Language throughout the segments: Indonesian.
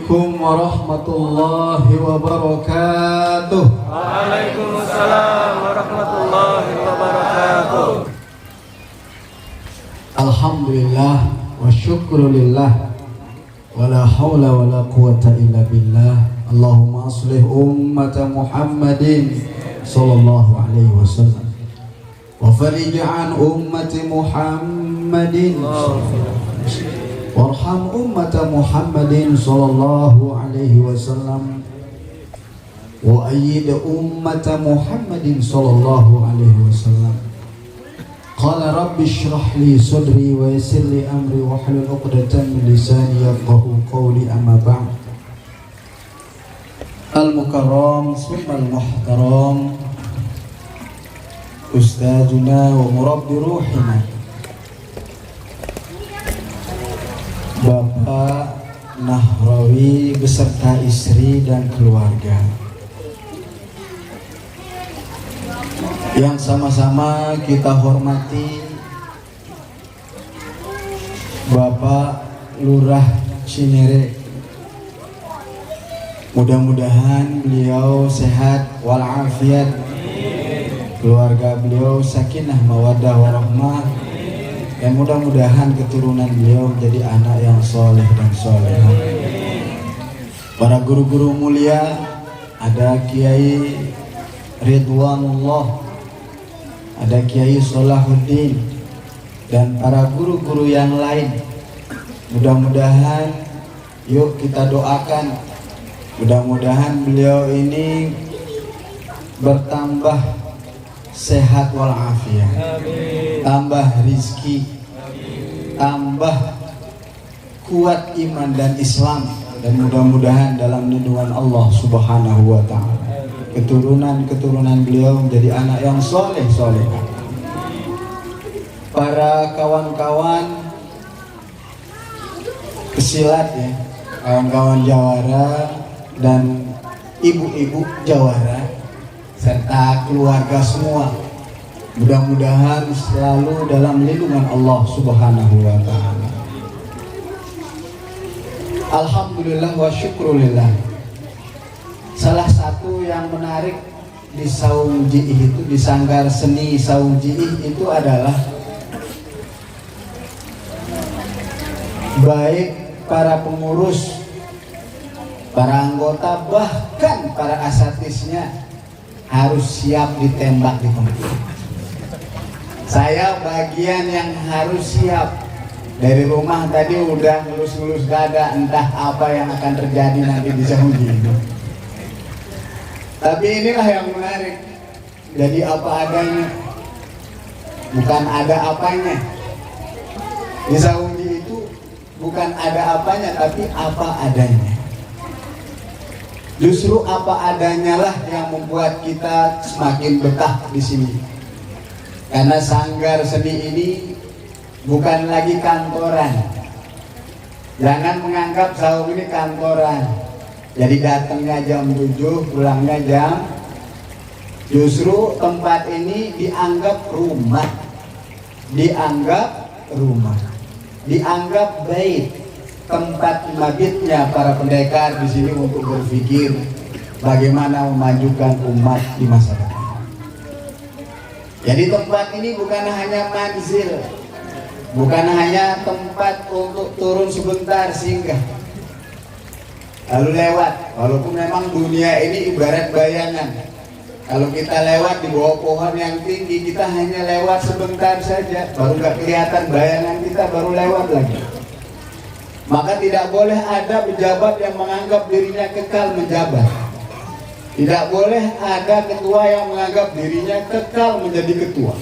Assalamualaikum warahmatullahi wabarakatuh. Waalaikumsalam warahmatullahi wabarakatuh. Alhamdulillah wa syukrulillah wa la hawla wa la quwata illa billah. Allahumma aslih ummata Muhammadin sallallahu alaihi wasallam wa farij an ummati Muhammadin warham ummata Muhammadin sallallahu alaihi wasallam wa ayyid ummata Muhammadin sallallahu alaihi wasallam. Qala rabbi shrah li sadri wa yassir li amri wa hlul 'uqdatam min lisani yafqahu qawli, amma ba'd. Al-mukarram summal muhtaram ustadzuna wa murabbi ruhina Bapak Nahrawi beserta istri dan keluarga yang sama-sama kita hormati Bapak Lurah Cinere. Mudah-mudahan beliau sehat walafiat, keluarga beliau sakinah mawaddah warahmah, dan mudah-mudahan keturunan beliau menjadi anak yang soleh dan solehah. Para guru-guru mulia, ada Kiai Ridwanullah, ada Kiai Salahuddin, dan para guru-guru yang lain. Mudah-mudahan yuk kita doakan, mudah-mudahan beliau ini bertambah sehat walafiat, tambah rizki, tambah kuat iman dan Islam, dan mudah-mudahan dalam lindungan Allah Subhanahu wa ta'ala keturunan beliau menjadi anak yang soleh. Para kawan-kawan pesilat ya, kawan-kawan jawara dan ibu-ibu jawara serta keluarga semua, mudah-mudahan selalu dalam lindungan Allah Subhanahu wa ta'ala. Alhamdulillah wa syukrulillah. Salah satu yang menarik di Saung Jiih itu, di Sanggar Seni Saung Jiih itu adalah baik para pengurus, para anggota, bahkan para asatisnya harus siap ditembak di tempat. Saya bagian yang harus siap. Dari rumah tadi udah ngelus-ngelus dada, entah apa yang akan terjadi nanti di Saudi itu. Tapi inilah yang menarik. Jadi apa adanya, bukan ada apanya. Di Saudi itu bukan ada apanya, tapi apa adanya. Justru apa adanya lah yang membuat kita semakin betah di sini. Karena Sanggar Seni ini bukan lagi kantoran. Jangan menganggap Saung ini kantoran. Jadi datangnya jam 7, pulangnya jam. Justru tempat ini dianggap rumah. Dianggap bait, tempat mabitnya para pendekar di sini untuk berpikir bagaimana memajukan umat di masa depan. Jadi tempat ini bukan hanya manzil, bukan hanya tempat untuk turun sebentar singgah lalu lewat. Walaupun memang dunia ini ibarat bayangan. Kalau kita lewat di bawah pohon yang tinggi, kita hanya lewat sebentar saja, baru gak kelihatan bayangan kita, baru lewat lagi. Maka tidak boleh ada pejabat yang menganggap dirinya kekal menjabat. Tidak boleh ada ketua yang menganggap dirinya kekal menjadi ketua.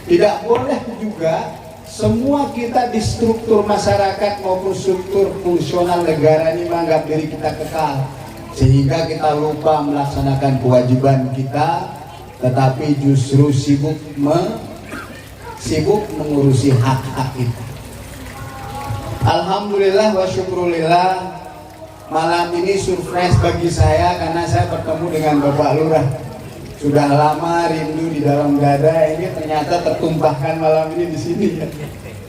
Tidak boleh juga semua kita di struktur masyarakat maupun struktur fungsional negara ini menganggap diri kita kekal, sehingga kita lupa melaksanakan kewajiban kita, tetapi justru sibuk mengurusi hak-hak kita. Alhamdulillah wa syukrulillah, malam ini surprise bagi saya karena saya bertemu dengan Bapak Lurah. Sudah lama rindu di dalam dada, ini ternyata tertumpahkan malam ini di sini.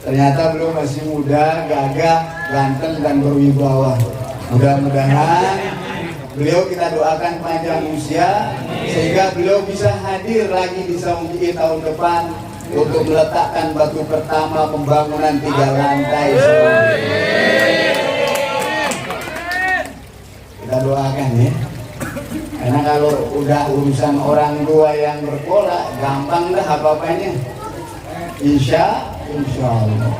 Ternyata beliau masih muda, gagah, ganteng dan berwibawa. Mudah-mudahan beliau kita doakan panjang usia sehingga beliau bisa hadir lagi di Saung GI tahun depan untuk meletakkan batu pertama pembangunan 3 lantai Saung GI. Kita doakan ya. Karena kalau udah urusan orang tua yang berpola, gampang dah apa-apanya. Insya Allah.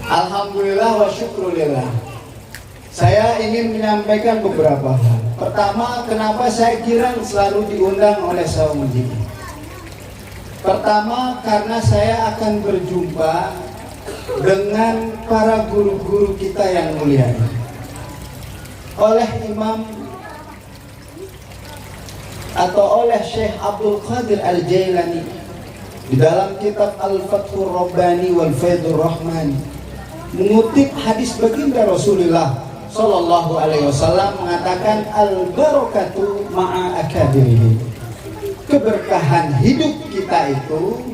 Alhamdulillah wa syukrulillah. Saya ingin menyampaikan beberapa hal. Pertama, kenapa saya kira selalu diundang oleh Saung GI. Pertama, karena saya akan berjumpa dengan para guru-guru kita yang mulia. Oleh Imam atau oleh Syekh Abdul Qadir Al-Jailani di dalam kitab Al-Fathur Rabbani wal Faidhur Rahmani mengutip hadis baginda Rasulullah Sallallahu Alaihi Wasallam mengatakan al-barakatu ma'a akabirihi. Keberkahan hidup kita itu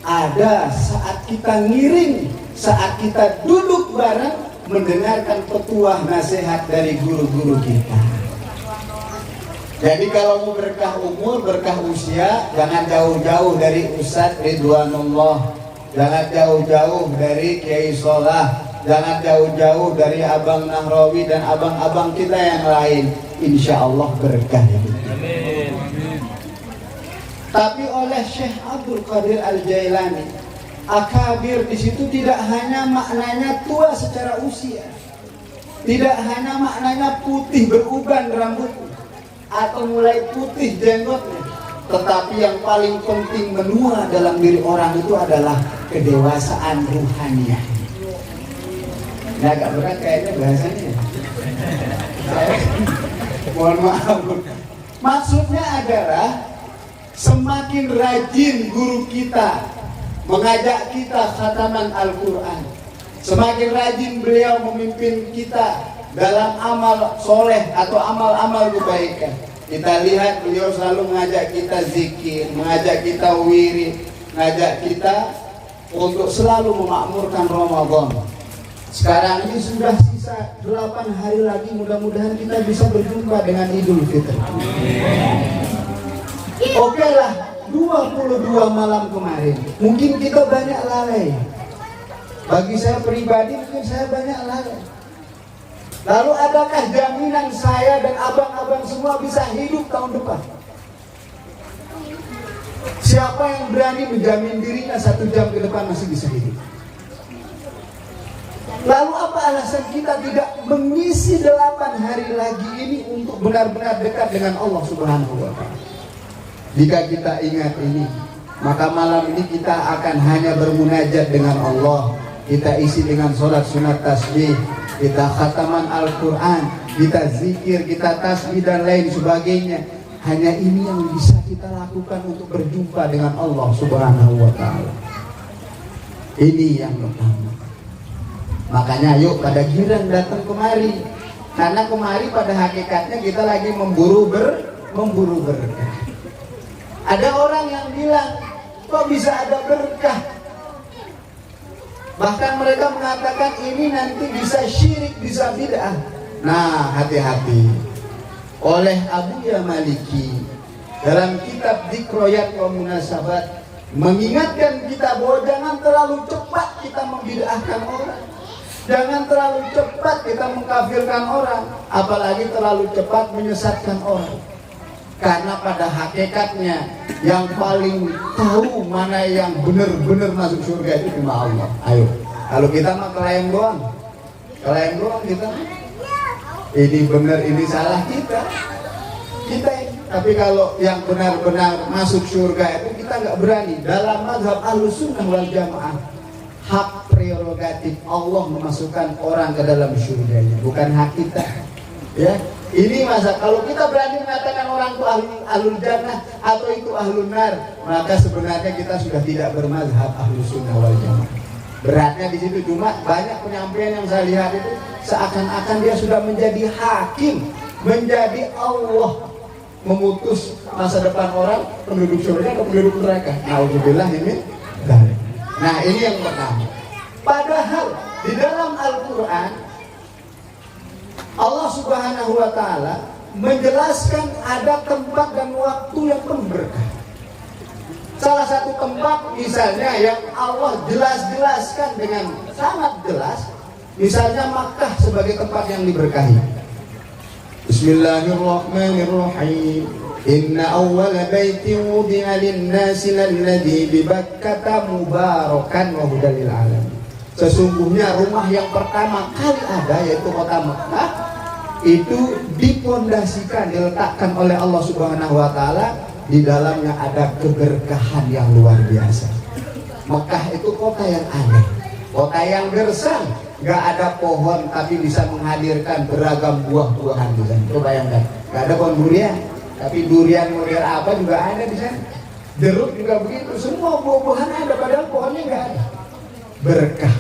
ada saat kita ngiring, saat kita duduk bareng mendengarkan petuah nasihat dari guru-guru kita. Jadi kalau mau berkah umur, berkah usia, jangan jauh-jauh dari Ustadz Ridwanullah, jangan jauh-jauh dari Kiai Sholah, jangan jauh-jauh dari Abang Nahrawi dan abang-abang kita yang lain. Insya Allah berkah hidup. Amin. Tapi oleh Syekh Abdul Qadir Al-Jailani, akabir di situ tidak hanya maknanya tua secara usia, tidak hanya maknanya putih beruban rambutnya atau mulai putih jenggotnya, tetapi yang paling penting menua dalam diri orang itu adalah kedewasaan ruhaniah. Ini agak berat kayaknya bahasanya. Mohon maaf. Maksudnya adalah semakin rajin guru kita mengajak kita khataman Al-Quran, semakin rajin beliau memimpin kita dalam amal soleh atau amal-amal kebaikan. Kita lihat beliau selalu mengajak kita zikir, mengajak kita wirid, mengajak kita untuk selalu memakmurkan Ramadan. Sekarang ini sudah sisa 8 hari lagi, mudah-mudahan kita bisa berjumpa dengan Idul Fitri. Oke lah, 22 malam kemarin mungkin kita banyak lalai. Bagi saya pribadi mungkin saya banyak lalai. Lalu adakah jaminan saya dan abang-abang semua bisa hidup tahun depan? Siapa yang berani menjamin dirinya 1 jam ke depan masih bisa hidup? Lalu apa alasan kita tidak mengisi 8 hari lagi ini untuk benar-benar dekat dengan Allah Subhanahu wa Ta'ala? Jika kita ingat ini, maka malam ini kita akan hanya bermunajat dengan Allah. Kita isi dengan sholat sunat tasbih, kita khataman Al-Quran, kita zikir, kita tasbih dan lain sebagainya. Hanya ini yang bisa kita lakukan untuk berjumpa dengan Allah Subhanahu wa Ta'ala. Ini yang pertama. Makanya yuk pada giran datang kemari. Karena kemari pada hakikatnya kita lagi memburu berkah. Ada orang yang bilang, kok bisa ada berkah? Bahkan mereka mengatakan ini nanti bisa syirik, bisa bid'ah. Nah, hati-hati. Oleh Abu Ya Maliki dalam kitab Dzikroyat wa Munasabat mengingatkan kita bahwa jangan terlalu cepat kita membid'ahkan orang. Jangan terlalu cepat kita mengkafirkan orang, apalagi terlalu cepat menyesatkan orang. Karena pada hakikatnya yang paling tahu mana yang benar-benar masuk surga itu cuma Allah. Ayo, kalau kita mah klaim doang kita. Ini benar, ini salah kita. Tapi kalau yang benar-benar masuk surga itu kita nggak berani. Dalam mazhab Ahlussunnah wal Jamaah, hak prerogatif Allah memasukkan orang ke dalam surganya, bukan hak kita. Ya. Ini masa kalau kita berani mengatakan orang itu ahlul jannah atau itu ahlun nar, maka sebenarnya kita sudah tidak bermazhab Ahlussunnah wal Jamaah. Beratnya di situ. Cuma banyak penyampaian yang saya lihat itu seakan-akan dia sudah menjadi hakim, menjadi Allah, memutus masa depan orang penduduk surga atau penduduk neraka. Nauzubillah ini. Nah, ini yang pertama. Padahal di dalam Al-Quran Allah Subhanahu wa Ta'ala menjelaskan ada tempat dan waktu yang penuh berkah. Salah satu tempat misalnya yang Allah jelaskan dengan sangat jelas, misalnya Makkah sebagai tempat yang diberkahi. Bismillahirrahmanirrahim. Inna awwala baitin wudi'a lin-nasi lalladzi bi Bakkah mubarakan wa hudan lil alamin. Sesungguhnya rumah yang pertama kali ada, yaitu kota Makkah, itu dipondasikan, diletakkan oleh Allah Subhanahu wa Ta'ala. Di dalamnya ada keberkahan yang luar biasa. Mekah itu kota yang aneh, kota yang gersang, gak ada pohon tapi bisa menghadirkan beragam buah-buahan di sana. Coba bayangkan, gak ada pohon durian, tapi durian model apa juga ada di sana. Jeruk juga begitu, semua buah-buahan ada padahal pohonnya gak ada. Berkah.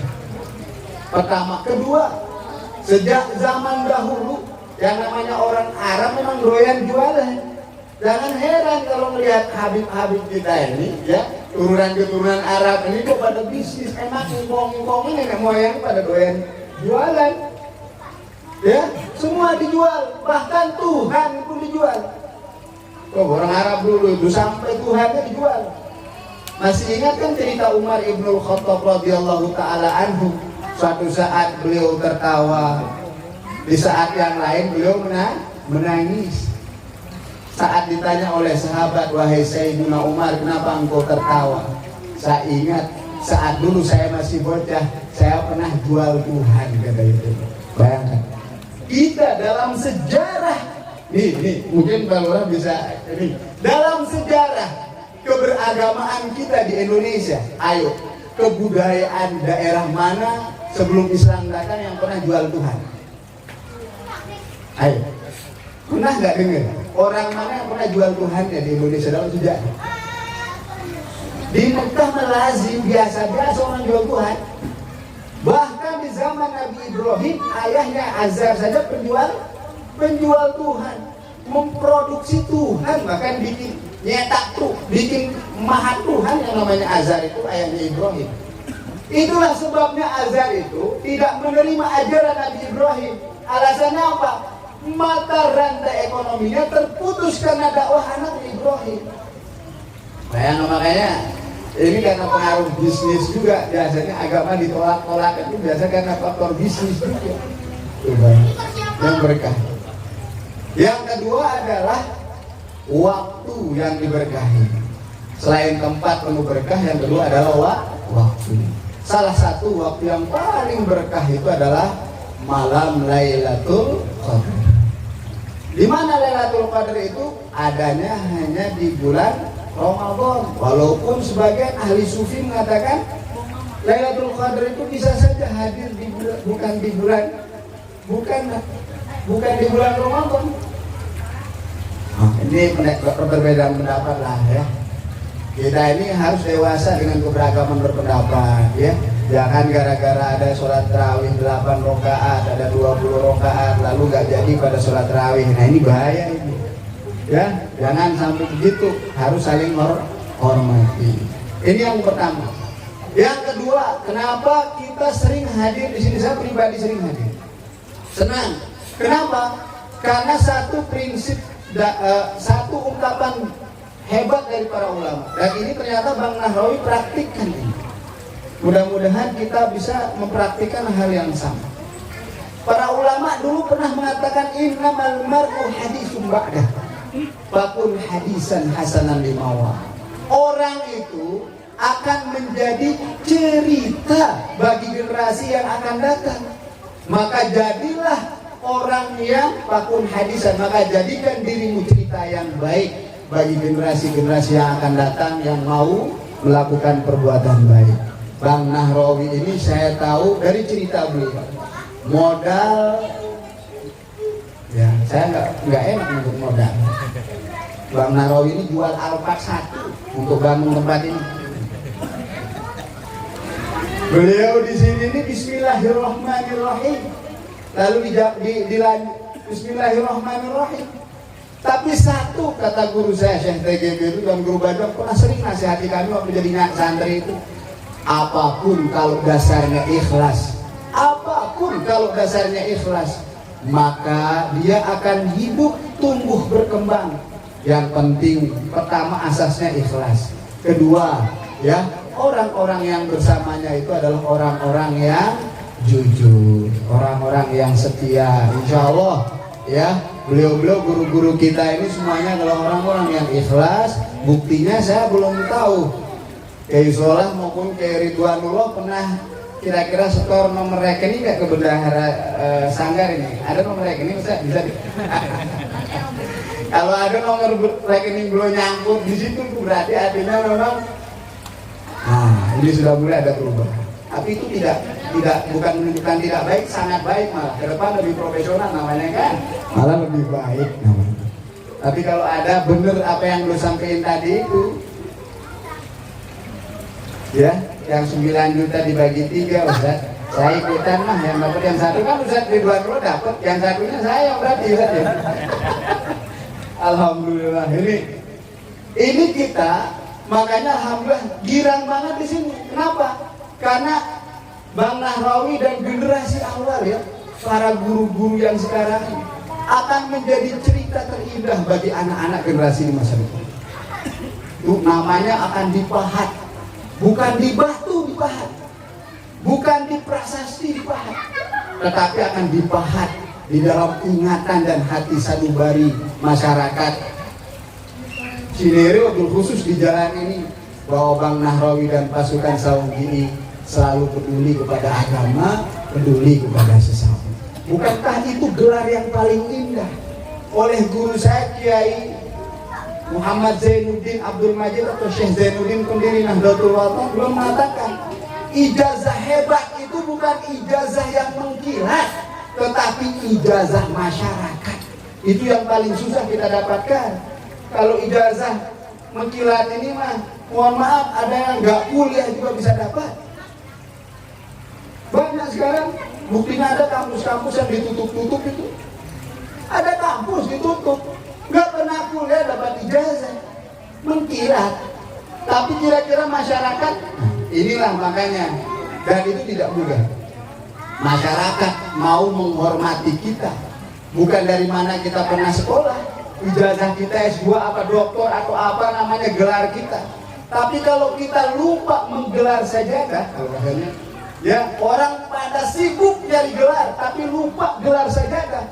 Pertama, kedua, sejak zaman dahulu yang namanya orang Arab memang doyan jualan. Jangan heran kalau melihat Habib-Habib kita ini, ya, turunan-keturunan Arab ini kok pada bisnis. Emang ngomong-ngomong ini nenek moyang pada doyan jualan, ya, semua dijual, bahkan Tuhan pun dijual. Oh, orang Arab dulu itu sampai Tuhannya dijual. Masih ingat kan cerita Umar Ibnul Khattab radhiyallahu ta'ala anhu? Suatu saat beliau tertawa, di saat yang lain beliau menangis. Saat ditanya oleh sahabat, wahai Sayyidina Umar, kenapa engkau tertawa? Saya ingat saat dulu saya masih bocah, saya pernah jual Tuhan, kata itu. Bayangkan, kita dalam sejarah, nih mungkin Bang Lurah bisa ini, dalam sejarah keberagamaan kita di Indonesia, ayo, kebudayaan daerah mana sebelum Islam datang yang pernah jual Tuhan? Ayo, pernah nggak dengar? Orang mana yang pernah jual Tuhannya di Indonesia dalam sejarah? Di Mekah melazim biasa-biasa orang jual Tuhan. Bahkan di zaman Nabi Ibrahim, ayahnya Azar saja penjual Tuhan, memproduksi Tuhan, bahkan bikin nyetak tuh, bikin mahat Tuhan yang namanya Azar itu ayahnya Ibrahim. Itulah sebabnya Azar itu tidak menerima ajaran Nabi Ibrahim. Alasannya apa? Mata rantai ekonominya terputus karena dakwah anak Ibrahim. Bayangkan, makanya ini karena pengaruh bisnis juga, biasanya agama ditolak-tolak itu biasa karena faktor bisnis juga. Coba yang berkah. Yang kedua adalah waktu yang diberkahi. Selain tempat penuh berkah, yang kedua adalah waktu. Salah satu waktu yang paling berkah itu adalah malam Lailatul Qadar. Di mana Lailatul Qadar itu adanya hanya di bulan Ramadan. Walaupun sebagian ahli sufi mengatakan Lailatul Qadar itu bisa saja hadir di bulan, bukan di bulan Ramadan. Ini perbedaan pendapat lah, ya. Kita ini harus dewasa dengan keberagaman berpendapat, ya. Jangan gara-gara ada sholat tarawih 8 rakaat, ada 20 rakaat, lalu gak jadi pada sholat tarawih. Nah ini bahaya ini, ya. Jangan sampai begitu, harus saling hormati. Ini yang pertama. Yang kedua, kenapa kita sering hadir di sini? Saya pribadi sering hadir. Senang. Kenapa? Karena satu prinsip, satu ungkapan hebat dari para ulama. Dan ini ternyata Bang Nahrawi praktikkan ini. Mudah-mudahan kita bisa mempraktikkan hal yang sama. Para ulama dulu pernah mengatakan innamal mar'u haditsun ba'dah fakul hadisan hasanan limawa. Orang itu akan menjadi cerita bagi generasi yang akan datang. Maka jadilah orang yang fakul hadisan, maka jadikan dirimu cerita yang baik bagi generasi-generasi yang akan datang yang mau melakukan perbuatan baik. Bang Nahrawi ini saya tahu dari cerita beliau, modal, ya saya nggak enak untuk modal. Bang Nahrawi ini jual Alphard 1 untuk bangun tempat ini. Beliau di sini ini Bismillahirrahmanirrahim, lalu dilanjut Bismillahirrahmanirrahim. Tapi satu kata guru saya Syekh TGB itu dan guru Badang pernah sering nasihati kami waktu jadi santri itu. Apapun kalau dasarnya ikhlas, apapun kalau dasarnya ikhlas, maka dia akan hidup, tumbuh, berkembang. Yang penting pertama asasnya ikhlas. Kedua, ya, orang-orang yang bersamanya itu adalah orang-orang yang jujur, orang-orang yang setia. Insya Allah, ya, beliau-beliau guru-guru kita ini semuanya adalah orang-orang yang ikhlas. Buktinya saya belum tahu Kiai Solah maupun Kiai Ridwanullah pernah kira-kira setor nomor rekening nggak ke bendahara Sanggar ini? Ada nomor rekening bisa? Kalau ada nomor rekening belum nyangkut di situ berarti artinya memang ini sudah mulai ada perubahan. Tapi itu bukan menunjukkan tidak baik, sangat baik, malah ke depan lebih profesional namanya kan, malah lebih baik namanya. Tapi kalau ada bener apa yang lu sampaikan tadi itu, ya, yang 9 juta dibagi 3, Ustaz, saya ikutan mah, yang dapat yang satu kan Ustaz Ridwanullah dapat, yang satunya saya berarti Ustaz ya. Alhamdulillah, ini kita makanya alhamdulillah girang banget di sini. Kenapa? Karena Bang Nahrawi dan generasi awal, ya, para guru-guru yang sekarang akan menjadi cerita terindah bagi anak-anak generasi di masa depan. Itu namanya akan dipahat, bukan di batu dipahat, bukan di prasasti dipahat, tetapi akan dipahat di dalam ingatan dan hati sanubari masyarakat Cinere, wabil khusus di jalan ini, bahwa Bang Nahrawi dan pasukan Saung ini selalu peduli kepada agama, peduli kepada sesama. Bukankah itu gelar yang paling indah oleh guru saya Kiai Muhammad Zainuddin Abdul Majid atau Syekh Zainuddin pendiri Nahdlatul Ulama belum mengatakan ijazah hebat itu bukan ijazah yang mengkilat, tetapi ijazah masyarakat. Itu yang paling susah kita dapatkan. Kalau ijazah mengkilat ini mah, mohon maaf, ada yang nggak kuliah juga bisa dapat. Banyak sekarang, buktinya ada kampus-kampus yang ditutup-tutup itu. Ada kampus ditutup, nggak pernah kuliah dapat ijazah, mengkilat. Tapi kira-kira masyarakat, inilah makanya, dan itu tidak mudah. Masyarakat mau menghormati kita, bukan dari mana kita pernah sekolah, ijazah kita S2 apa doktor atau apa namanya gelar kita. Tapi kalau kita lupa menggelar sajadah, ya, orang pada sibuk nyari gelar tapi lupa gelar sajadah,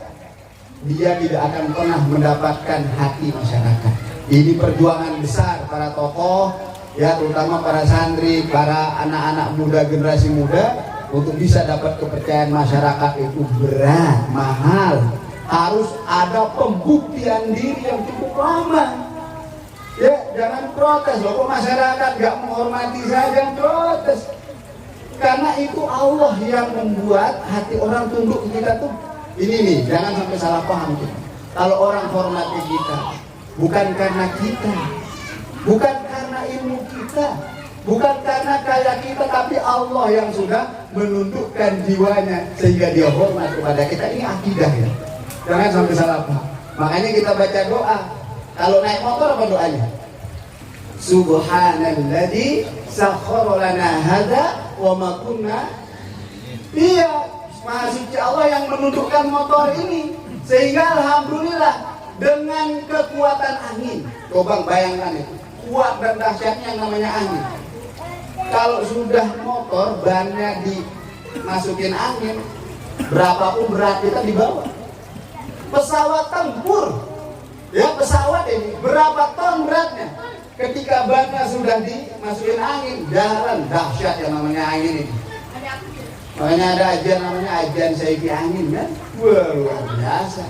dia tidak akan pernah mendapatkan hati masyarakat. Ini perjuangan besar para tokoh, ya, terutama para santri, para anak-anak muda, generasi muda, untuk bisa dapat kepercayaan masyarakat itu berat, mahal. Harus ada pembuktian diri yang cukup lama. Ya, jangan protes loh, kok masyarakat gak menghormati saya, jangan protes. Karena itu Allah yang membuat hati orang tunduk kita tuh. Ini nih, jangan sampai salah paham kita. Kalau orang hormati kita, bukan karena kita, bukan karena ilmu kita, bukan karena kaya kita, tapi Allah yang sudah menundukkan jiwanya sehingga dia hormat kepada kita. Ini akidah, ya. Jangan sampai salah paham. Makanya kita baca doa. Kalau naik motor apa doanya? Subhanalladzi sakhkhara lana hadza wa ma kunna. Iya, Maha Suci Allah yang menundukkan motor ini sehingga alhamdulillah dengan kekuatan angin. Coba bayangkan itu, kuat dan dahsyatnya yang namanya angin. Kalau sudah motor bannya dimasukin angin, berapapun berat kita dibawa. Pesawat tempur, ya, pesawat ini berapa ton beratnya, ketika bannya sudah dimasukin angin, jalan dahsyat yang namanya angin ini. Makanya ada ajian namanya ajian Saiki angin, kan? Wah, luar biasa,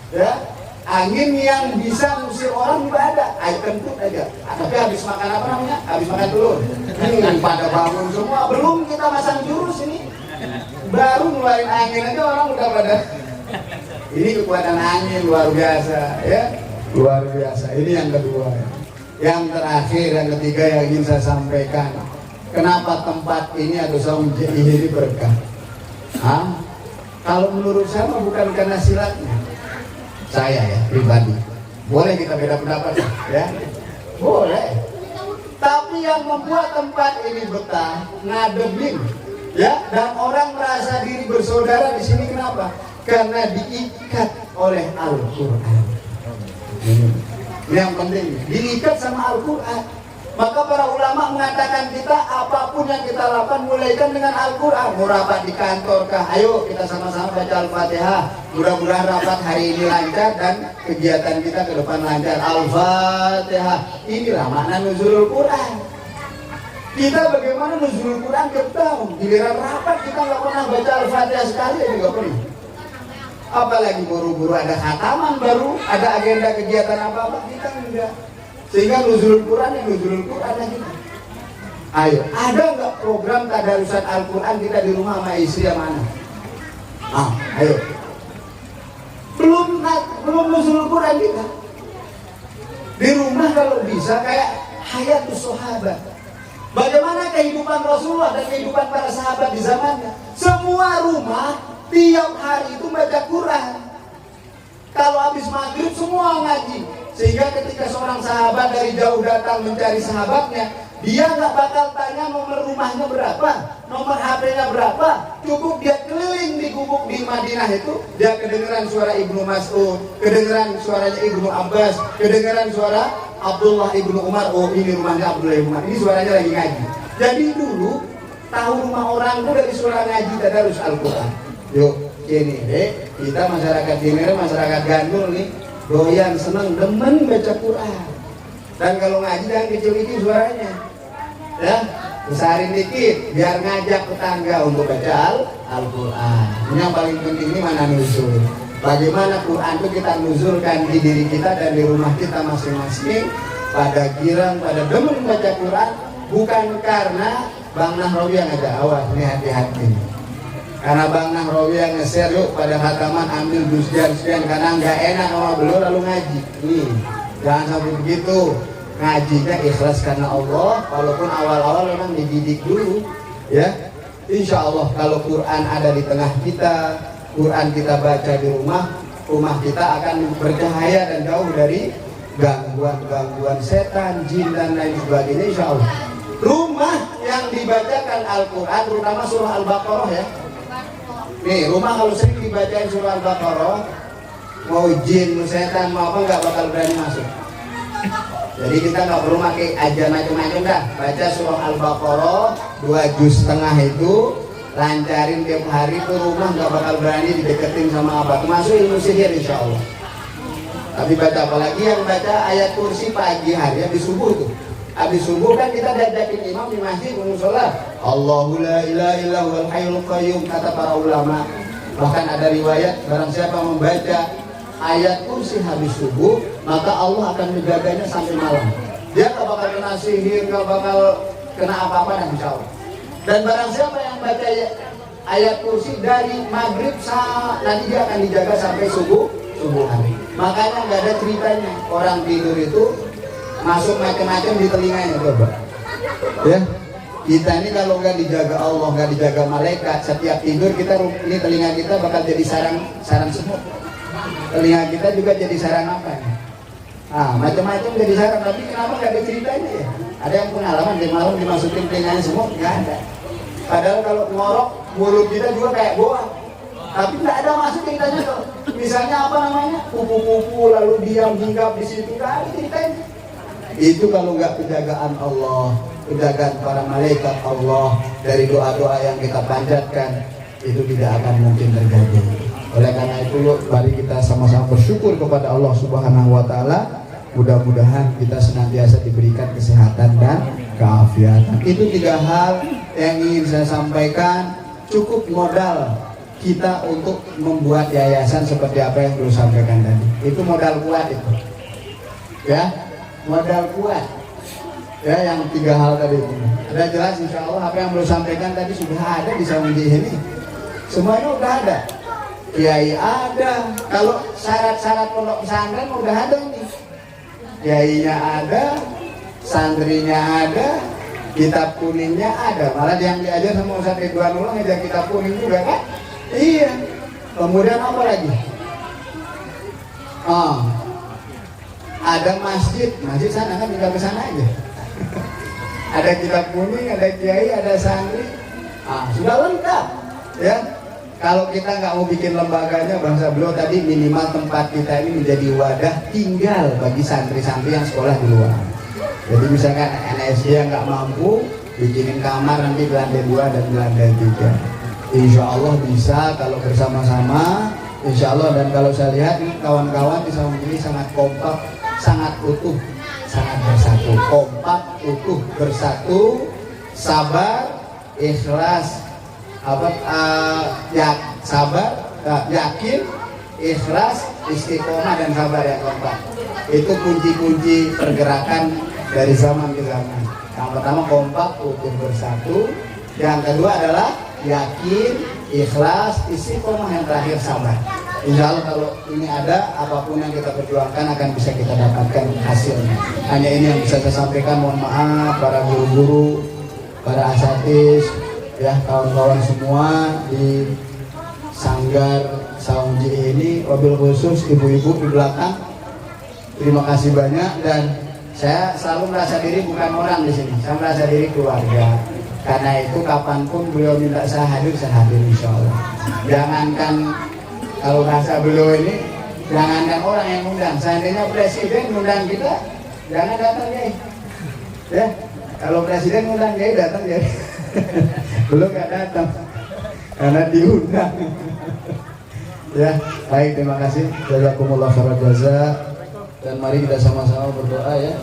ya. Angin yang bisa ngusir orang juga ada, air kentut aja. Tapi habis makan apa namanya? Habis makan telur. Pada bangun semua, belum kita masang jurus ini, baru ngeluarin angin aja orang udah pada. Ini kekuatan angin luar biasa, ya, luar biasa. Ini yang kedua. Yang terakhir, yang ketiga yang ingin saya sampaikan, kenapa tempat ini ada Saung ini berkah? Kalau menurut saya bukan karena silatnya, saya ya pribadi. Boleh kita beda pendapat, ya, boleh. Tapi yang membuat tempat ini betah, ngademin, ya, dan orang merasa diri bersaudara di sini, kenapa? karena diikat oleh Al-Quran. Ini yang penting, diikat sama Al-Quran. Maka para ulama mengatakan kita apapun yang kita lakukan mulaikan dengan Al-Quran. Mau rapat di kantor kah? Ayo kita sama-sama baca Al-Fatihah. Mudah-mudahan rapat hari ini lancar dan kegiatan kita ke depan lancar. Al-Fatihah. Inilah makna nuzulul Quran. Kita bagaimana nuzulul Quran ketemu. Giliran rapat kita nggak pernah baca Al-Fatihah sekali juga pernah. Apalagi buru-buru ada khataman baru, ada agenda kegiatan apa-apa, kita enggak. Sehingga nuzulul Quran yang nuzulul Quran lagi. Ayo, ada nggak program tadarusan Al-Quran kita di rumah sama istri yang mana? Ayo. Belum nuzulul Quran kita. Di rumah kalau bisa kayak hayatus sahabat. Bagaimana kehidupan Rasulullah dan kehidupan para sahabat di zamannya? Semua rumah tiap hari itu baca Quran. Kalau habis maghrib semua ngaji. Sehingga ketika seorang sahabat dari jauh datang mencari sahabatnya, dia nggak bakal tanya nomor rumahnya berapa, nomor HP-nya berapa. Cukup dia keliling di gubuk di Madinah itu, dia kedengeran suara Ibnu Mas'ud, kedengeran suaranya Ibnu Abbas, kedengeran suara Abdullah Ibnu Umar. Oh, ini rumahnya Abdullah Ibnu Umar, ini suaranya lagi ngaji. Jadi dulu tahu rumah orang itu dari suara ngaji tadarus Al-Quran. Yuk, ini kita masyarakat Cinere, masyarakat Gandul nih, doyan seneng demen baca Quran. Dan kalau ngaji jangan kecil-kecil suaranya, ya besarin dikit biar ngajak tetangga untuk baca Al-Quran. Ini yang paling penting, ini mana nuzul. Bagaimana Quran itu kita nuzulkan di diri kita dan di rumah kita masing-masing. Pada girang, pada demen baca Quran, bukan karena Bang Nahrawi yang ngajak, awas ini hati-hati. Karena Bang Nahrawi yang nge-share, yuk pada khataman ambil sekian karena nggak enak sama beliau lalu ngaji. Nih, jangan sampai begitu. Ngajinya ikhlas karena Allah, walaupun awal-awal memang dididik dulu, ya. Insya Allah kalau Quran ada di tengah kita, Quran kita baca di rumah kita akan bercahaya dan jauh dari gangguan-gangguan setan, jin dan lain sebagainya. Insya Allah. Rumah yang dibacakan Al-Quran, terutama surah Al-Baqarah ya. Nih, rumah kalau sering dibacain surah Al-Baqarah, mau jin, mau setan, mau apa nggak bakal berani masuk. Jadi kita nggak perlu pakai aja macam-macam dah. Baca surah Al-Baqarah 2 juz setengah itu, lancarin tiap hari tuh rumah nggak bakal berani dideketin sama apa. Termasuk ilmu sihir insya Allah. Tapi baca apalagi yang baca ayat kursi pagi hari habis subuh tuh. Habis subuh kan kita diajakin imam di masjid untuk sholat. Allahu la ilaha illa huwal hayyul qayyum, kata para ulama. Bahkan ada riwayat barang siapa membaca ayat kursi habis subuh, maka Allah akan menjaganya sampai malam. Dia gak bakal kena sihir, gak bakal kena apa-apa dan insya Allah. Dan barang siapa yang baca ayat kursi dari maghrib nanti dia akan dijaga sampai subuh hari. Makanya gak ada ceritanya orang tidur itu masuk macam-macam di telinganya, coba. Ya, kita ini kalau nggak dijaga Allah, nggak dijaga malaikat, setiap tidur kita ini telinga kita bakal jadi sarang semut. Telinga kita juga jadi sarang apa ya? Macam-macam jadi sarang, tapi kenapa nggak ada ceritanya ya? Ada yang pengalaman di malam dimasukin telinganya semut? Nggak ada. Padahal kalau ngorok mulut kita juga kayak boa, tapi nggak ada masuk ceritanya tuh. Misalnya apa namanya? Kupu-kupu lalu diam hinggap di situ, nggak ada ceritanya. Itu kalau nggak penjagaan Allah, penjagaan para malaikat Allah, dari doa-doa yang kita panjatkan, itu tidak akan mungkin terjadi. Oleh karena itu, mari kita sama-sama bersyukur kepada Allah Subhanahu wa Ta'ala. Mudah-mudahan kita senantiasa diberikan kesehatan dan keafiatan. Itu 3 hal yang ingin saya sampaikan. Cukup modal kita untuk membuat yayasan seperti apa yang belum sampaikan tadi. Itu modal kuat itu, ya. Modal kuat ya, yang 3 hal tadi itu sudah jelas insya Allah. Apa yang belum sampaikan tadi sudah ada di Saudi ini, semuanya udah ada. Kiai ada, kalau syarat-syarat pondok pesantren udah ada nih, kiainya ada, santrinya ada, kitab kuningnya ada. Malah yang diajar sama Ustaz Ridwanullah ngajar kitab kuning juga kan. Iya, kemudian apa lagi? Ada masjid sana kan, tinggal ke sana aja. Ada kitab kuning, ada kiai, ada santri, sudah lengkap ya. Kalau kita nggak mau bikin lembaganya, bahasa beliau tadi, minimal tempat kita ini menjadi wadah tinggal bagi santri-santri yang sekolah di luar. Jadi misalkan NSD yang nggak mampu, bikinin kamar nanti di lantai 2 dan di lantai 3. Insya Allah bisa kalau bersama-sama, insya Allah. Dan kalau saya lihat ini kawan-kawan di Saung ini sangat kompak, sangat utuh, sangat bersatu. Kompak, utuh, bersatu, sabar, ikhlas, sabar, yakin, ikhlas, istiqomah dan sabar ya kompak. Itu kunci-kunci pergerakan dari zaman ke zaman. Yang pertama kompak, utuh, bersatu. Yang kedua adalah yakin, ikhlas, istiqomah. Yang terakhir sabar. Insya Allah kalau ini ada, apapun yang kita perjuangkan akan bisa kita dapatkan hasilnya. Hanya ini yang bisa saya sampaikan. Mohon maaf para guru-guru, para asatidz, ya kawan-kawan semua di Sanggar Saung JI ini, wabil khusus ibu-ibu di belakang. Terima kasih banyak, dan saya selalu merasa diri bukan orang di sini. Saya merasa diri keluarga. Karena itu kapanpun beliau minta saya hadir insya Allah. Jangankan kalau bahasa beliau ini, jangankan orang yang undang. Seandainya presiden undang kita, jangan datang ya. Kalau presiden undang dia datang ya. Belum nggak datang karena diundang. Ya, baik, terima kasih. Jazakumullah khairan jaza. Dan mari kita sama-sama berdoa ya.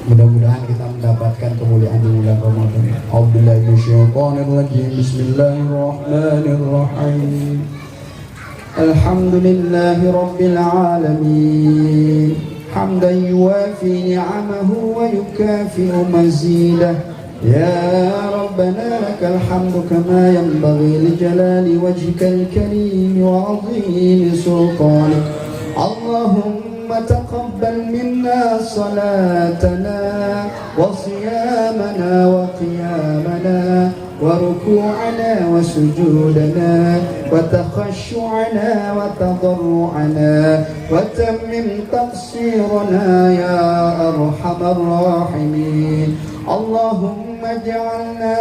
Mudah-mudahan kita mendapatkan kemuliaan di bulan Ramadan. A'udzubillahi minasyaitonir rajim. Bismillahirrahmanirrahim. Alhamdulillahi rabbil alamin. Hamdan yuwafi ni'amahu wa yukafi'u mazidah. يا ربنا لك الحمد كما ينبغي لجلال وجهك الكريم وعظيم سلطانك. اللهم تقبل منا صلاتنا وصيامنا وقيامنا وركوعنا وسجودنا وتخشعنا وتضرعنا وتمم تقصيرنا يا أرحم الراحمين. اللهم اجعلنا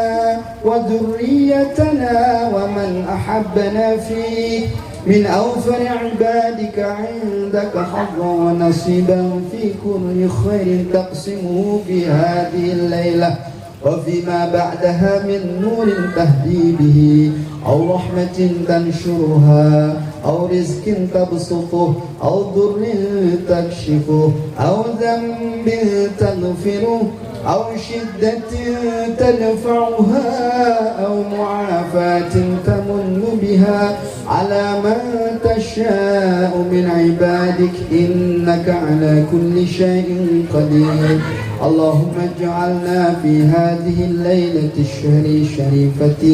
وذريتنا ومن أحبنا فيك من أوفر عبادك عندك حظا ونصيبا في كل خير تقسمه في هذه الليلة وفيما بعدها من نور تهدي به أو رحمة تنشرها أو رزق تبسطه أو ضر تكشفه أو ذنب تغفره أو شدة تدفعها أو معافاة تمن بها على من تشاء من عبادك إنك على كل شيء قدير. اللهم اجعلنا في هذه الليلة الشريفة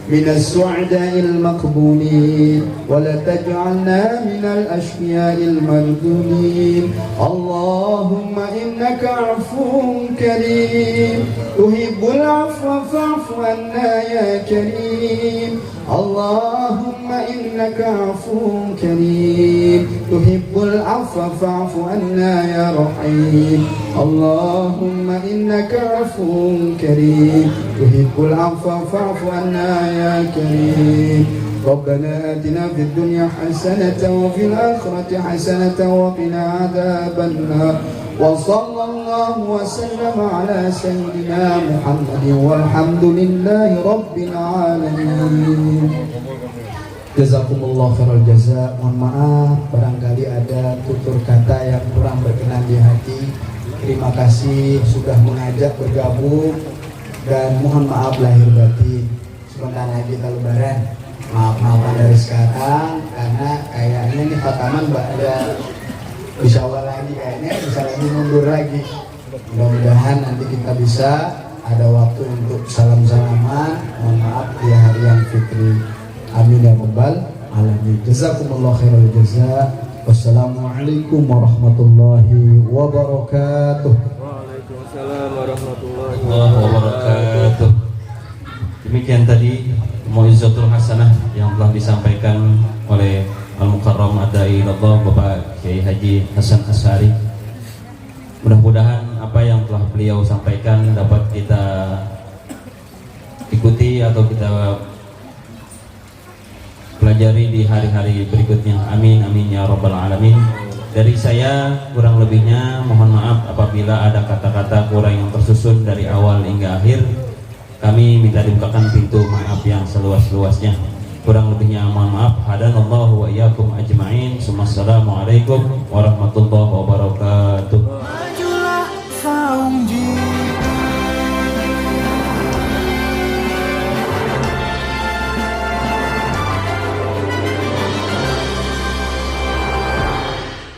من السعداء المقبولين ولا تجعلنا من الأشقياء المردودين. اللهم إنك عفو كريم تحب العفو فاعف عنا يا كريم. اللهم إنك عفو كريم تحب العفو فاعف عنا يا رحيم. اللهم إنك عفو كريم تحب العفو فاعف عنا يا كريم. ربنا آتنا في الدنيا حسنة وفي الآخرة حسنة وقنا عذاب النار. وصلى الله وسلم على سيدنا محمد والحمد لله رب العالمين. Jazakumullah khairal jaza. Mohon maaf barangkali ada tutur kata yang kurang berkenan di hati. Terima kasih sudah mengajak bergabung, dan mohon maaf lahir batin. Sebentar lagi kita lebaran. Maaf-maafan dari sekarang, karena kayaknya ini khataman ada bisa awal lagi, kayaknya bisa lagi mundur lagi. Mudah-mudahan nanti kita bisa ada waktu untuk salam-salaman. Mohon maaf di hari yang fitri. Amin ya rabbal alamin. Jazakumullah khairal jaza. Wassalamualaikum warahmatullahi wabarakatuh. Waalaikumsalam warahmatullahi wabarakatuh. Demikian tadi Mau'izatul Hasanah yang telah disampaikan oleh Al-Mukarram Adai Allah Bapak Kiai Haji Hasan Asy'ari. Mudah-mudahan apa yang telah beliau sampaikan dapat kita ikuti atau kita ajari di hari-hari berikutnya. Amin amin ya rabbal alamin. Dari saya kurang lebihnya mohon maaf apabila ada kata-kata kurang yang tersusun dari awal hingga akhir. Kami minta dibukakan pintu maaf yang seluas-luasnya. Kurang lebihnya mohon maaf. Hadanallahu wa iyyakum ajma'in. Assalamualaikum warahmatullahi wabarakatuh.